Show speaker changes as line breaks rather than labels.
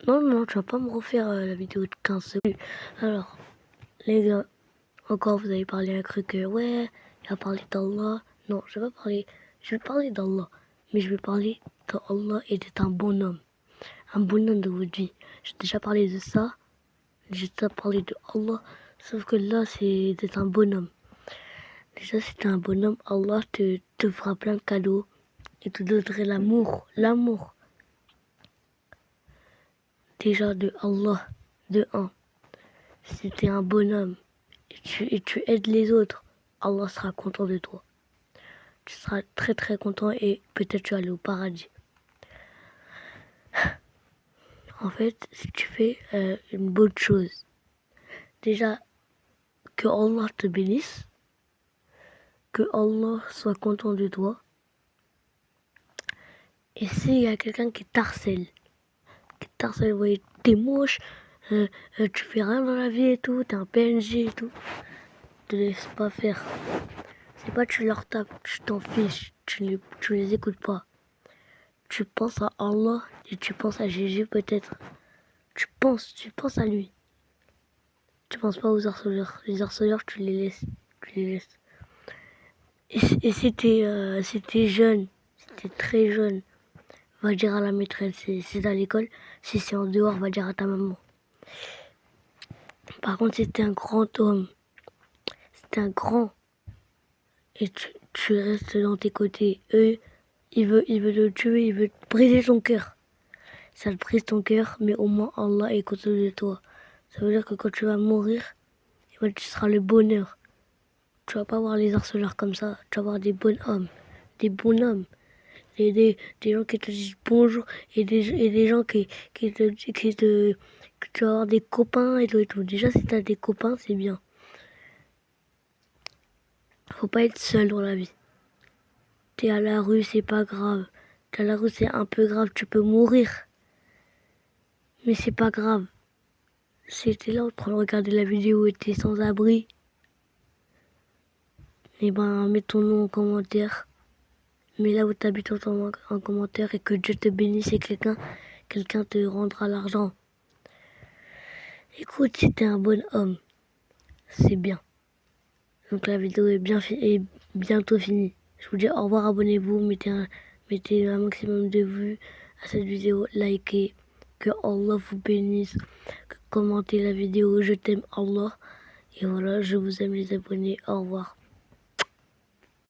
Non, non, tu vas pas me refaire la vidéo de 15 secondes. Alors, les gars, encore vous avez parlé un truc, ouais, il va parler d'Allah. Non, je vais parler d'Allah, mais je vais parler d'Allah et d'être un bonhomme de votre vie. J'ai déjà parlé de ça, j'ai déjà parlé de Allah, sauf que là, c'est d'être un bonhomme. Déjà, si t'es un bonhomme, Allah te fera plein de cadeaux et te donnerait l'amour. Déjà de Allah, de un. Si t'es un bonhomme et tu aides les autres, Allah sera content de toi. Tu seras très très content et peut-être tu vas aller au paradis. En fait, si tu fais une bonne chose, déjà que Allah te bénisse, que Allah soit content de toi. Et s'il y a quelqu'un qui t'harcèle, ouais, t'es moche, tu fais rien dans la vie et tout, t'es un PNJ et tout, te laisse pas faire. C'est pas tu leur tapes, tu t'en fiches, tu les écoutes pas. Tu penses à Allah et tu penses à Jésus peut-être. Tu penses à lui. Tu penses pas aux harceleurs. Les harceleurs, tu les laisses. Et si t'es jeune, si t'es très jeune, va dire à la maîtresse, c'est à l'école. Si c'est en dehors, va dire à ta maman. Par contre, si t'es un grand homme, si t'es un grand, et tu restes dans tes côtés, eux, il veut te tuer, il veut te briser ton cœur. Ça te brise ton cœur, mais au moins Allah est content de toi. Ça veut dire que quand tu vas mourir, tu seras le bonheur. Tu vas pas voir les harceleurs comme ça, tu vas voir des bonhommes, des gens qui te disent bonjour et des gens que tu vas avoir des copains et tout et tout. Déjà, si tu as des copains, c'est bien. Faut pas être seul dans la vie. T'es à la rue, c'est pas grave. T'es à la rue, c'est un peu grave, tu peux mourir. Mais c'est pas grave. Si t'es là en train de regarder la vidéo et t'es sans abri, eh ben, mets ton nom en commentaire. Mets là où t'habites en commentaire et que Dieu te bénisse et quelqu'un te rendra l'argent. Écoute, si t'es un bon homme, c'est bien. Donc la vidéo est bientôt finie. Je vous dis au revoir, abonnez-vous, mettez un maximum de vues à cette vidéo, likez, que Allah vous bénisse, commentez la vidéo, je t'aime Allah. Et voilà, je vous aime les abonnés, au revoir.